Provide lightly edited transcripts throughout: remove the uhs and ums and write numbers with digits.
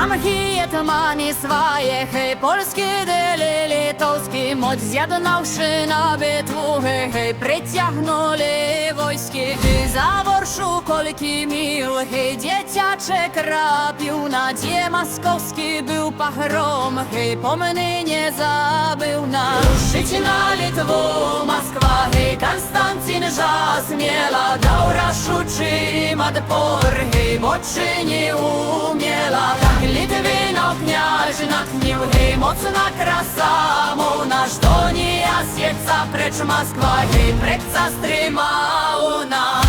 Tam hetmani swoje, hej, polskie dele litowskie, moc zjednawszy na bitwu, hej, przyciągnęli wojski. Za Warszu kolki mil, hej, dzieciaczek rapił, na dzie moskowski był pachrom, hej, pomny nie zabył nas. Ruszyć na Litwę, Moskwa, hej, Konstancin żas miela, dał raszuczy im odpor, hej, bo czy nie umiela. Tak Litwino kняż natchnił, hej, mocna krasa, mu nasz do niej jasjeca, precz Moskwa, hej, precca strymał nas.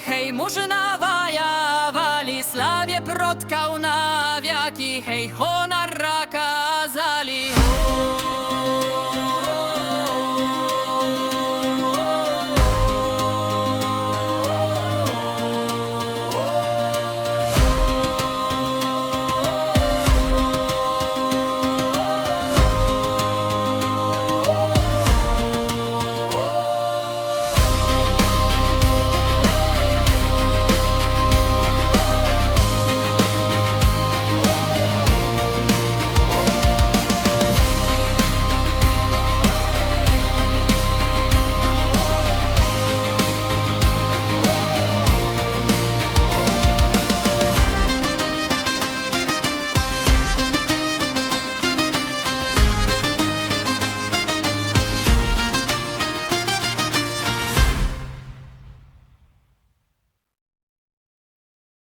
Hej, Murzyna wajawali, slawie protkał na wiaki, hej, honor